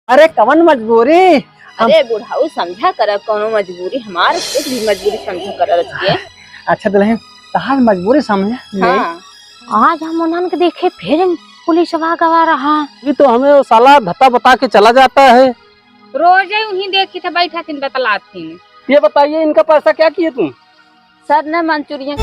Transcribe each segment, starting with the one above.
अरे कवन मजबूरी। अरे बुढ़ाऊ समझा कर कोनो मजबूरी हमार कुछ भी मजबूरी समझा कर रखिए। अच्छा दुल्हन तहार मजबूरी समझे। हाँ। आज हम उन्हन के देखे फिर पुलिस गवा रहा। ये तो हमें वो साला धत्ता बता के चला जाता है। रोज उन्हीं देखी थे बैठा थी बतलाती। ये बताइए इनका पैसा क्या किए तुम? सर ने मंचूरियन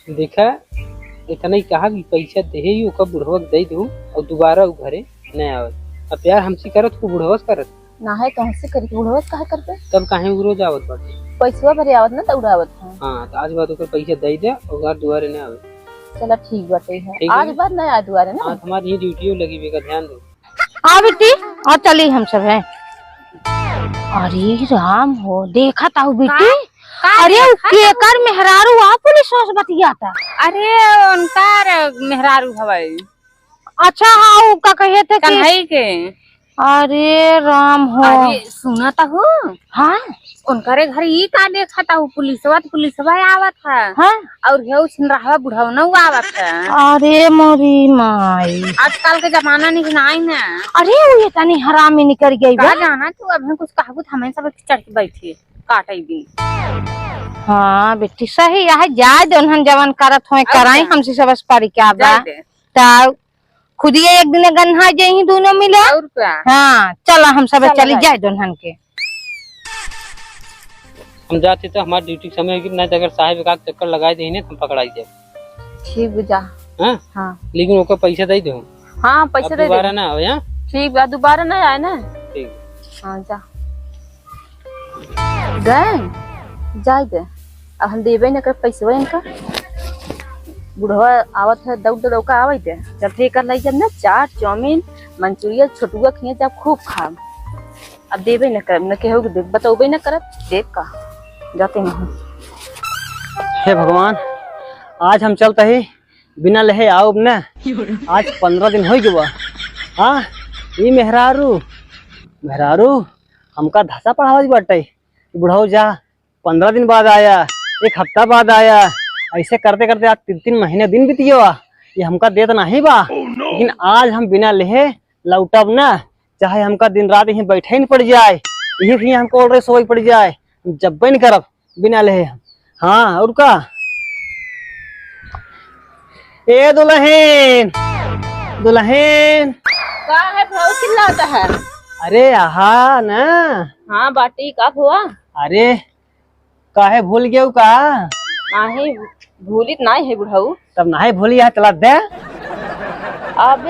देखा इतना ही कहा कि पैसा दे ही ओका बुढ़वा दे दूं और दोबारा उ घरे नहीं आवत। अब प्यार हमसे करत को बुढ़वा करत ना है तो हमसे करी बुढ़वा काहे करबे। तब काहे उ रोज आवत बाटे। पैसा भरे आवत ना दौड़ावत है। हां तो आज बात ओकर पैसा दे दे और घर दोबारा नहीं आवे। चलो ठीक बाटे है ठीक आज है। बात नहीं आ दुआरे ना। आज हमारी ये ड्यूटी लगी बेका ध्यान दो। आ बेटी आ चली हम सब है। अरे राम हो देखा ताऊ बेटी। अरे केकर मेहरारू आ पुलिस से बतियाता। अरे उनका मेहरारू हवाई। अच्छा हाँ वो का कहे थे कि कन्हई के। अरे राम हो। अरे सुना था हो हाँ उनकरे घर ये का देखा था पुलिसवा आवत है। हाँ और हे उछन रहा बुढ़ाऊ न आवत है। अरे मोरी माई आजकल के जमाना नहीं ना। अरे वो ये तनी हरामी निकल गई का जाना तू अब कुछ कहबू हमें सब चढ़ के बैठी काटे भी। हाँ बेटी सही है जाए दोनहन जवन करत होए कराई हमसे सब पारी क्या बा ता खुद ये एक दिन गन्हा जही दोनों मिले। और क्या हाँ चलो हम सब चली जाए दोनहन के। हम जाते तो हमारी ड्यूटी समय की नहीं तो अगर साहब का चक्कर लगाए दे ने तो पकड़ाई जाए। ठीक बुझा। हां हाँ लेकिन ओका पैसा दे दो। हाँ पैसा दे दोबारा ना हो या ठीक बा दोबारा नहीं आए ना। ठीक। हाँ जा गए जाए दे अब हम देवे न कर पैसा इनका। बुढ़वा आवत है दौड़ दौड़ का आवे दे जब थे कर लाई जब ना चाट चाउमीन मंचूरियन छोटुआ खिए जब खूब खा। अब देवे न कर न केहू के बतौबे न करत देख का जाते नहीं। हे भगवान आज हम चलते ही बिना लहे आओ न। आज 15 दिन हो गए। हाँ ये मेहरारू हमका धसा पढ़ावा बाटे। बुढ़ाऊ जा 15 दिन बाद आया 1 हफ्ता बाद आया ऐसे करते करते आज 3 महीने दिन बीत गया। ये हमका देत नहीं बा लेकिन आज हम बिना लेहे लौटब ना चाहे हमका दिन रात यहीं बैठे ही पड़ जाए यही हमको ऑलरेडी सोई पड़ जाए जब नहीं करब बिना लेहे। हाँ और का ए दुल्हन का है भाव चिल्लाता है। अरे आहा ना। हाँ बाटी का हुआ। अरे काहे भूल गया का। नहीं भूलित नहीं है बुढ़ाऊ। तब नहीं भूली है चला दे। अब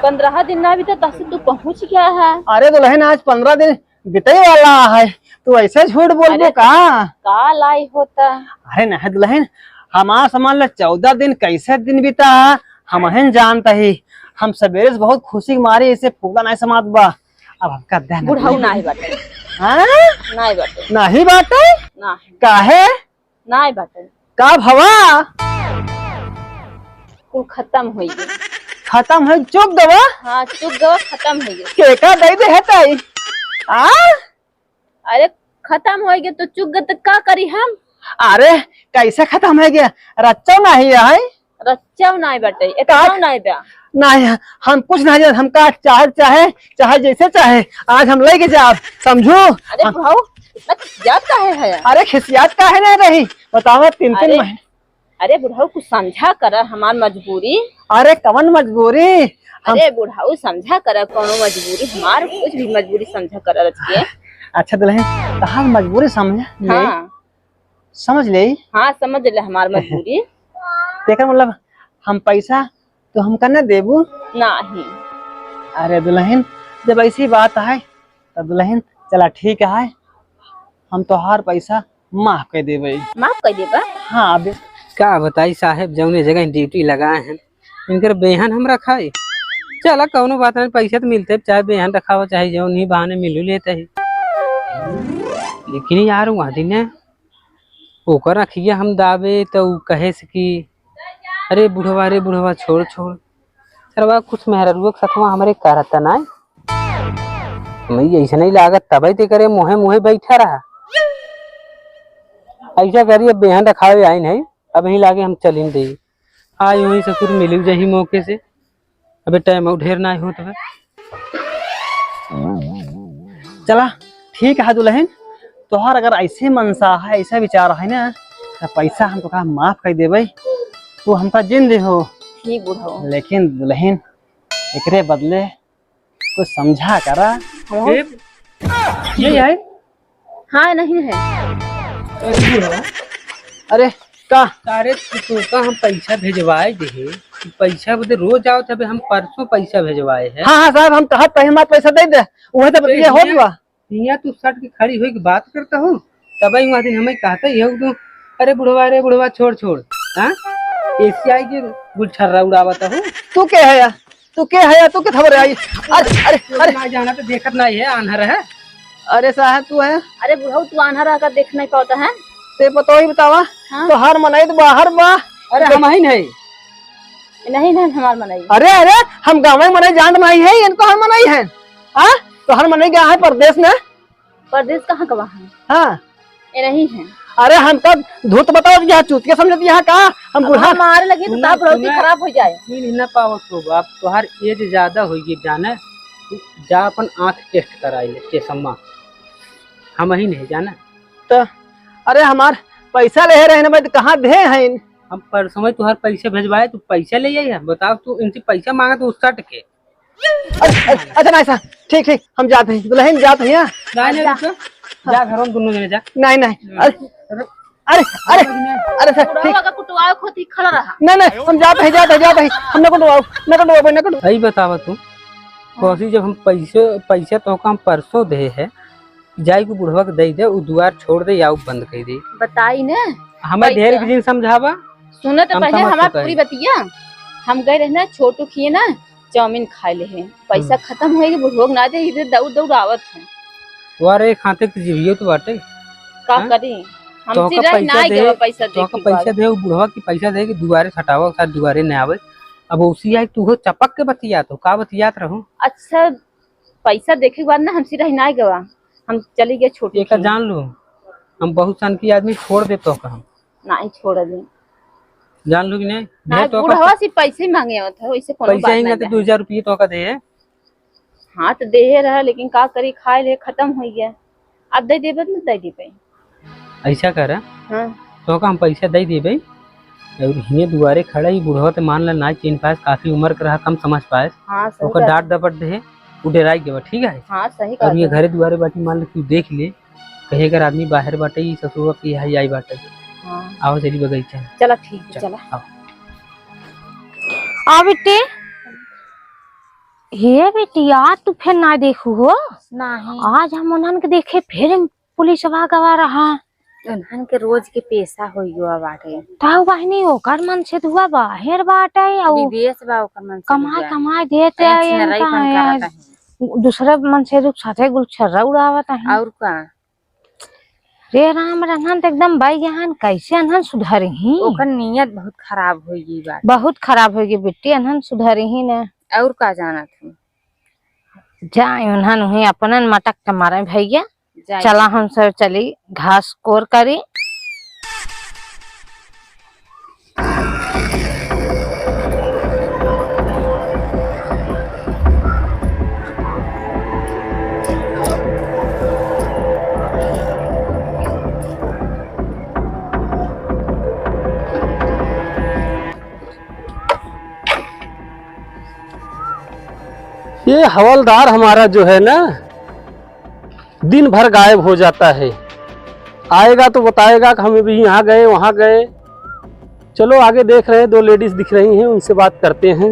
15 दिन ना भी तो 10 तू पहुंच गया है। अरे दुल्हन आज 15 दिन बीते वाला है तू ऐसे झूठ बोल दो का लाई होता। अरे नहीं दुल्हन हमारा सामान ला 14 दिन कैसे दिन बीता हम जानता ही। हम सवेरे से बहुत खुशी के मारे इसे पूरा नहीं समात बा। अब हमका दे बुढ़ाऊ नहीं बाटे। हाँ नहीं बाटे नहीं बाटे नहीं काहे नहीं बाटे का भवा कुल खत्म हो गई। खत्म है चुप दवा। हाँ चुप गवा खत्म हो गई। केका दे दे है ताई। आ अरे खत्म हो गया तो चुप गए तो का करी हम। अरे कैसे खत्म है गया रच्चा नहीं है। रच्चा नहीं बाटे इतना नहीं बा। नहीं हम कुछ नहीं जानते। हम का चाहे चाहे चाहे जैसे चाहे आज हम लेके जाओ समझो। अरे भाऊ इतना खिसियात काहे है। अरे खिसियात काहे नहीं रही बताओ 3 महीने। अरे बुढ़ाऊ कुछ समझा कर हमार मजबूरी। अरे कवन मजबूरी। अरे बुढ़ाऊ समझा कर कोनो मजबूरी हमार कुछ भी मजबूरी समझा कर रखिए। अच्छा दुल्हन तहार मजबूरी समझ हाँ समझ ले। हाँ समझ ले हमार मजबूरी। देखा मतलब हम पैसा तो हम करना देबू नहीं। अरे दुल्हन जब ऐसी बात है तो दुल्हन चला ठीक है हम तो हर पैसा माफ कर देवे। माफ कर देबा। हाँ अब क्या बताई साहब जौने जगह ड्यूटी लगाए हैं इनकर बेहन हम रखाई। चला कौनो बात नहीं पैसा तो मिलते चाहे बेहन रखा हो चाहे जौन ही बहाने मिलू लेते ही। लेकिन यार वहाँ दिन ओकर रखिए हम दावे तो कहे से कि अरे बुढ़वा छोड़ सरवा कुछ मेहरुआ सखवा हमारे करता ना मैं ऐसा नहीं लागत तब ते करे मुहे बैठा रहा। ऐसा करिए बेहन रखावे आई नहीं अब यही लागे हम चलिन दे आज वहीं से फिर मिल जाही मौके से। अबे टाइम और ढेर ना हो तो चला ठीक है दुल्हन, तोहार अगर ऐसे मनसा है, ऐसा विचार है ना, तो पैसा हम तो कहा माफ कर देबे, तू हमका जिन दे हो। ठीक बुढ़ऊ। लेकिन दुल्हन एकरे बदले कुछ समझा करा। ये है। हाँ नहीं है। अरे का अरे तू का हम पैसा भेजवाए दे, पैसा बदे रोज आओ तबे हम परसों पैसा भेजवाए हैं। हाँ हाँ साहब, हम कहत पहले मत पैसा दे दे, वही तो बतिया हो गया। यहाँ तू सट के खड़ी हुई की बात करता हूँ, तभी वहाँ दिन हमें कहता ही हो तू, अरे बुढ़वा छोड़ हाँ एशियाई के गुलछर्रा उड़ावता हूँ। तू क्या है यार, तू क्या है यार, तू क्या खबर आई? अरे अरे अरे ना जाना तो देखत नहीं है, आन्हर है। अरे साहब तू है, अरे बुढ़ऊ तू आन्हा रह कर देख नहीं पाता है। ते पतो ही बतावा। हाँ? तो हर मनाई तो बाहर बा। अरे हम ही नहीं। नहीं नहीं हमार मनाई। अरे अरे हम गाँव में मनाई जान मनाई है, इनको हर मनाई है। हाँ तो हर मनाई गया है परदेश में। परदेश कहाँ का वहाँ? हाँ ये नहीं है। अरे हम तो धूत बताओ यहाँ चूतिया समझती यहाँ का हम अब बुढ़ा। हम मारे लगे तो तब बहुत खराब हो जाए। मिल ना पाओ तो बाप, तुहार एज ज्यादा होगी जाना, जा अपन आँख टेस्ट कराई ले चेसम्मा, हम ही नहीं जाना। तो अरे हमार पैसा ले रहे ना भाई, तो कहाँ दे हैं? हम पर समय तुहार पैसे भेजवाए, तू पैसा ले आई है, बताओ तू इनसे पैसा मांगा तो उसका टके। अच्छा नहीं साहब, ठीक ठीक हम जाते हैं, दुल्हन जाते हैं। नहीं रुको, जा घरों में दोनों जने जा। नहीं अरे अरे अरे अरे सर बुढ़ऊ अगर कुटवाओ खोती खड़ा रहा। नहीं हम जाते हैं हम न कटवाओ। सही बतावा तू कौसी, जब हम पैसा तो हम परसों दे है, जाई को बुढ़वा के दे दे, वो दुआर छोड़ दे या बंद कर दे। बताई ना हमें ढेर के दिन समझावा। सुनो तो हम पहले समझ हमार चुका है। पूरी बतिया। हम गए रहे ना छोटू खिए ना चाउमीन खाए ले हैं, पैसा खत्म होएगी बुढ़ोग ना दे, इधर दौड़ आवत है। वारे खाते के जीवियो तो बाटे। का हाँ? करी तो हमसे का रह पैसा ना दे, गवा पैसा तो दे का पैसा दे, वो बुढ़वा की पैसा दे के दुआरे हटावा, साथ दुआरे न आवे। अब उसी आई तू हो चपक के बतिया, तो का बतियात रहूं। अच्छा पैसा देखे के बाद ना हमसे रह ना गवा, हम चली गए छोटू एक जान लो, हम बहुत सन की आदमी छोड़ दे तो हम नहीं छोड़ दे। जान लो कि नहीं हाँ तो बुढ़वा से पैसे मांगे आवत है, वैसे कोनो पैसा बात ही नहीं ना तो है। 2000 रुपये तो का दे है। हाँ तो दे रहा, लेकिन का करी खाए ले खत्म हो गया। अब दे देबे ना दे देबे। ऐसा कर हाँ तो का हम पैसा दे देबे, और हिये दुआरे खड़ा ही बुढ़वा तो मान ला ना चिन पास, काफी उम्र का रहा, कम समझ पाए, हाँ सही ओकर बात। डांट डपट दे, वो डराई के बा, ठीक है। हाँ सही और ये बात है। घरे दुआरे बाटी मान लो तू देख ले, कहे अगर आदमी बाहर बाटे ही ससुर की है आई बाटे, हाँ आओ चली बगीचा। चला ठीक है चला। आओ। आ बेटे, हे बेटिया तू फिर ना देखू हो। नहीं आज हम उन्हन के देखे फिर पुलिस गवा रहा। उन्हन के रोज के पैसा हो गया बाटे, ताऊ बहनी ओकर मन से धुआ बाहर बाटे, और विदेश बा ओकर मन से कमाए देते छिनराई बन करता है। दूसरे मन से रुक साथे गुलछर्रा उड़ावत है। और का रे राम रहन तो एकदम बाई गहन, कैसे अनहन सुधर ही। ओकर नियत बहुत खराब हो गई बात। बहुत खराब हो गई बेटी, अनहन सुधर ही न। और का जाना थी जाए उन्हन हुई अपनन मटक के मारे भैया। जाए। चला हम सब चली घास कोर करी। ये हवलदार हमारा जो है ना, दिन भर गायब हो जाता है। आएगा तो बताएगा कि हम भी यहाँ गए वहाँ गए। चलो आगे देख रहे हैं, 2 लेडीज दिख रही हैं, उनसे बात करते हैं।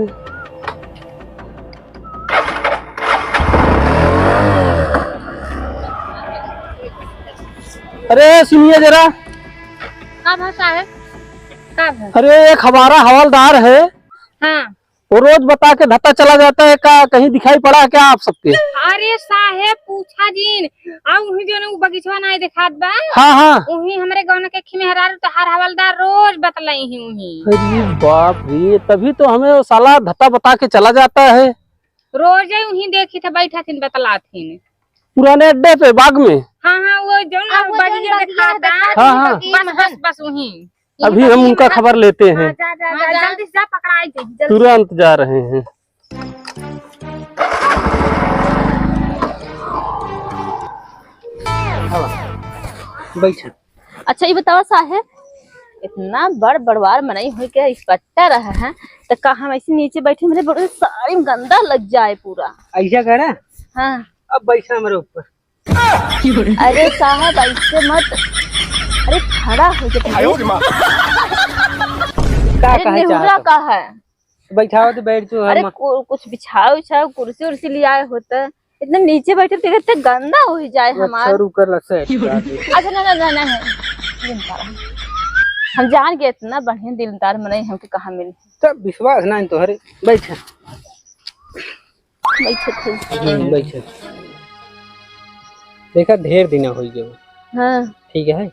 अरे सुनिए जरा, का भाषा है का भाषा? अरे एक हमारा हवलदार है, हाँ वो रोज बता के धत्ता चला जाता है, का कहीं दिखाई पड़ा है क्या आप सबके? अरे साहेब पूछा जीन आ उही जो ना बगीचवा नहीं दिखात बा, हाँ हाँ। उही हमरे गांव के खिमेहरार तो हर हवलदार रोज बतलाई ही उही अरे बाप रे, तभी तो हमें वो साला धत्ता बता के चला जाता है। रोज उही देखी थे बैठा थी बतलाथीन। पुराने अड्डे पे बाग में। हाँ हाँ वो जो ना बगीचा दिखाता। हाँ हाँ, बस उही। अभी हम उनका खबर लेते हैं, जा जल्दी से जा पकड़ाई तुरंत जा रहे हैं। बैठ। अच्छा ये बताओ साहेब, इतना बड़ बड़वार मनाई हुई के इकट्ठा रहा है तो का हम ऐसे नीचे बैठे मेरे बड़े सारी गंदा लग जाए पूरा। ऐसा करे हाँ अब बैठा हमारे ऊपर। अरे साहब ऐसे मत, अरे खड़ा हो जाए। का अरे कहे नेहुरा चाहत का है। बैठाओ तो बैठ जो अरे हम। कुछ बिछाओ उछाओ, कुर्सी उर्सी ले आए होते, इतना नीचे बैठे तो इतना गंदा हो ही जाए हमारा। सर ऊपर लग से अच्छा ना ना ना ना है दिलदार। हम जान गए इतना बढ़िया दिलदार मनाई हमके कहाँ मिली। तब विश्वास नहीं तो हरे बैठ। बैठे थे। बैठ। देखा ढेर दिन हो गए। हाँ ठीक है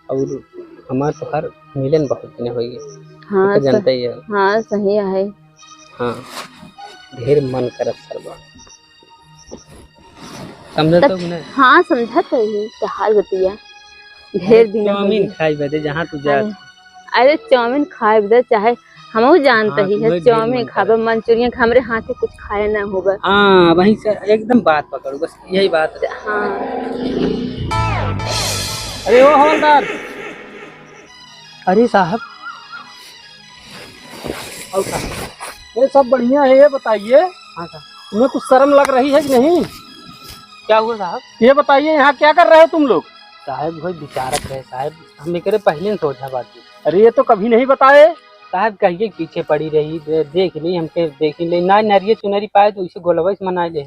और हमार तो हर मिलन बहुत दिन हो गए। हाँ तो जानते ही है। हाँ सही है। हाँ ढेर मन करत सरबा समझ तो नहीं। हाँ समझा तो ही तो हाल बतिया ढेर दिन हो चाउमीन गए। खाई बदे जहाँ तू जा। अरे चाउमीन खाए बदे चाहे हम जानते हाँ, ही है तुम्हें ढेर चाउमीन मन खाबे मंचूरियन खा, हमरे हाथ से कुछ खाया ना होगा। हाँ वहीं से एकदम बात पकड़ो बस यही बात है। हाँ अरे ओ हवलदार। अरे साहब ये सब बढ़िया है, ये बताइए हाँ साहब तुम्हें कुछ शर्म लग रही है कि नहीं? क्या हुआ साहब? ये बताइए यहाँ क्या कर रहे हो तुम लोग? साहब वही विचारक है साहब, हम करे पहले न सोचा बात की। अरे ये तो कभी नहीं बताए। साहब कहिए पीछे पड़ी रही देख ली हमके देख ली ना नरिये चुनरी पाए तो इसे गोलवैस मना ले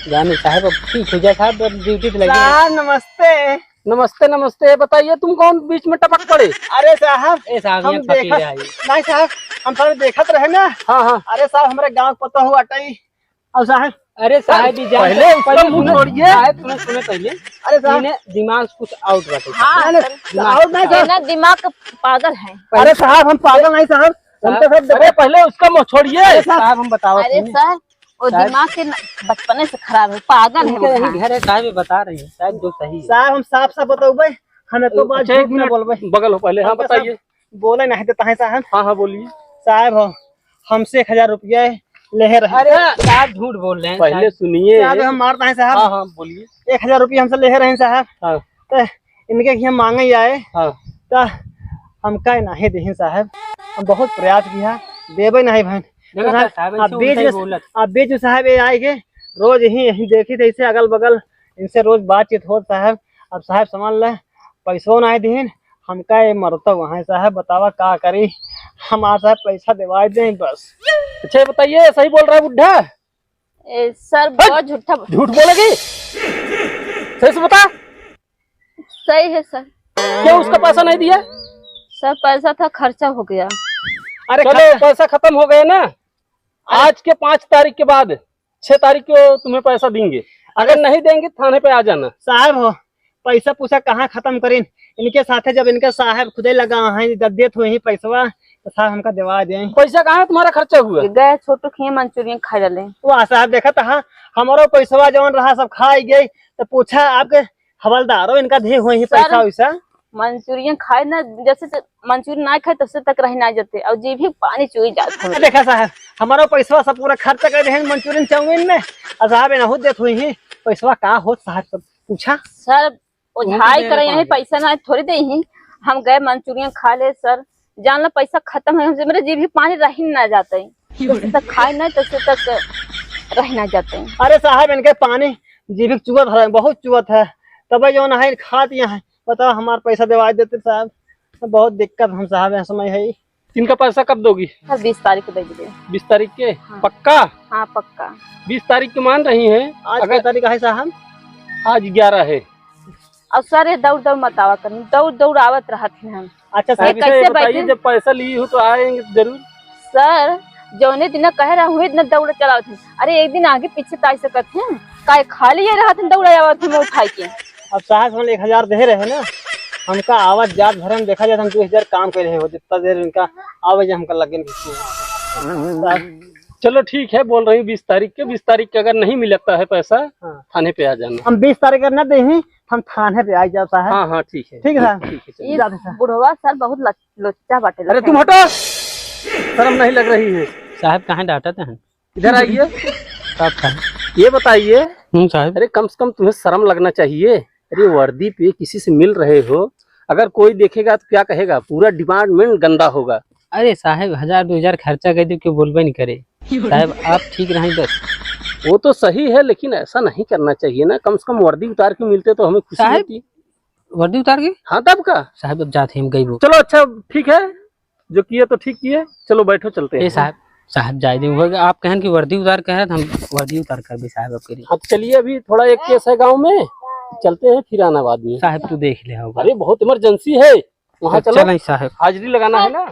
जाने साहब। अब ठीक हो जाए साहब, अब ड्यूटी पे लगे। साहब नमस्ते। नमस्ते नमस्ते। बताइए तुम कौन बीच में टपक पड़े? अरे साहब ए साहब हम यहाँ फकीर देखा है। नहीं साहब, हम सारे देखत रहे ना। हाँ हाँ। अरे साहब हमारे गांव पता हुआ अटाई। अब साहब अरे साहब भी जान पहले उसका मुंह छोड़िए। साहब सुने पहले। अरे साहब इन्हें दिमाग कुछ आउट बाटे। हाँ और नहीं ये ना दिमाग पागल है। अरे साहब हम पागल नहीं साहब, हम तो सब अरे पहले उसका मुंह छोड़िए। साहब हम बताओ अरे सर वो दिमाग के बचपने से खराब है, पागल है वो। यही घर है साहब, ये बता रही है साहब जो सही है। साहब हम साफ साफ बताओ हमें तो बात अच्छा, एक झूठ ना मिनट बोलबे। बगल हो पहले। हाँ बताइए। बोले नहीं देता है साहब। हाँ हाँ बोलिए। साहब हमसे 1000 रुपया ले रहे। अरे साहब झूठ बोल रहे हैं पहले सुनिए। साहब हम मारता है हाँ साहब। हाँ बोलिए। 1000 रुपया हमसे ले रहे हैं साहब। हाँ तो इनके हम मांगे आए हाँ। तो हम कह नहीं दे साहब, हम बहुत प्रयास किया देवे नहीं भाई। देखा था साहब, आप ऐसे बीच उल्टा ही में बोलत। आप बीच में साहब ये आएंगे रोज यही देखी थे इसे अगल बगल इनसे रोज बातचीत हो साहब। अब साहब समझ ले पैसों नहीं दीन हमका ये मरता वहाँ साहब। बतावा का करी हम आज साहब पैसा दिवा दें बस। अच्छा ये बताइए सही बोल रहा है बुढ़ा? सर बहुत झूठा झूठ बोलेगी? सही से बता। सही है सर। क्यों उसका पैसा नहीं दिया? सर पैसा था खर्चा हो गया। अरे चलो पैसा खत्म हो गया ना। आज के 5 तारीख के बाद 6 तारीख को तुम्हें पैसा देंगे। अगर नहीं देंगे थाने पे आ जाना। साहब हो पैसा पूछा कहाँ खत्म करीन इनके साथे, जब इनके साहब खुदे लगा है देत हुए ही पैसा तो साहब हमका दिवा दें। पैसा कहाँ है तुम्हारा खर्चा हुआ? गए छोटू खिए मंचूरियन खा डाले। वाह साहब देखा था हमारा पैसा जवन रहा सब खा गई तो पूछा आपके हवलदारो इनका दे हुए ही पैसा वैसा। मंचूरियन खाए ना, जैसे मंचूरियन ना खाए तब से तक रह ना जाते और जी भी पानी चुई जाते। देखा साहब हमारा पैसा सब पूरा खर्चा कर रहे हैं मंचूरियन चाउमीन में और साहब इनहु देत हुई ही पैसा का हो साहब सब पूछा। सर ओझाई करे यही पैसा ना थोड़ी दे ही, हम गए मंचूरियन खा ले सर, जान ला पैसा खत्म है हमसे, मेरे जी भी पानी रह ही ना जाते हैं तक खाए ना तब से तक रह ना जाते हैं। अरे साहब इनके पानी जीविक चुवत है, बहुत चुवत है तब जो है खा दिया है। बताओ हमारा पैसा दिवा देते साहब, बहुत दिक्कत हम साहब है समय है। इनका पैसा कब दोगी? सर 20 तारीख को दे दीजिए। 20 तारीख के? हाँ। पक्का? हाँ पक्का। 20 तारीख की मान रही हैं? आज अगर क्या तारीख है साहब? आज 11 है। अब सर ये दौड़ दौड़ मत आवा करें, दौड़ दौड़ आवत रहा थे हम। अच्छा साहब साहब कैसे इसे बताइए बैठे? जब पैसा ली हो तो आएंगे जरूर। सर जौने दिन कह रहा हूँ इतना दौड़ चला थे, अरे एक दिन आगे पीछे ताई सकते हैं का खाली ये रहा था दौड़ आवा थे उठाई के। अब साहब हम 1000 दे रहे ना, हमका आवाज जात भर हम देखा जाए हम 2000 काम कर रहे हो जितना देर इनका आवाज हमका लगे। चलो ठीक है बोल रही हूँ 20 तारीख के। 20 तारीख के अगर नहीं मिलता है पैसा थाने पे आ जाना। हम 20 तारीख न दे हम थाने पे आ जाता है। हाँ हाँ ठीक है। ठीक है साहब। ठीक है चलो। ये बुढ़वा सर बहुत लोचा बाटे। अरे तुम हटो, शर्म नहीं लग रही है? साहब कहाँ डांटते हैं? इधर आइए। साहब कहाँ ये बताइए, साहब। अरे कम से कम तुम्हें शर्म लगना चाहिए। अरे वर्दी पे किसी से मिल रहे हो, अगर कोई देखेगा तो क्या कहेगा, पूरा डिपार्टमेंट गंदा होगा। अरे साहब 1000-2000 खर्चा कर दो, क्यों बोलबे नहीं करे साहब, आप ठीक नहीं बस। वो तो सही है, लेकिन ऐसा नहीं करना चाहिए ना। कम से कम वर्दी उतार के मिलते तो हमें खुशी साहब, होती। वर्दी उतार के? हाँ तब का साहब अब जाते हम गई वो। चलो अच्छा ठीक है, जो किए तो ठीक किए, चलो बैठो चलते हैं। साहब जाए दे, आप कहन कि वर्दी उतार के है तो हम वर्दी उतार कर भी साहब अब करी। हाँ चलिए, अभी थोड़ा एक केस है गांव में, चलते हैं फिर आना बाद में। साहब तू देख ले होगा। अरे बहुत इमरजेंसी है, वहाँ चलो, चलें साहब। हाजिरी लगाना है ना।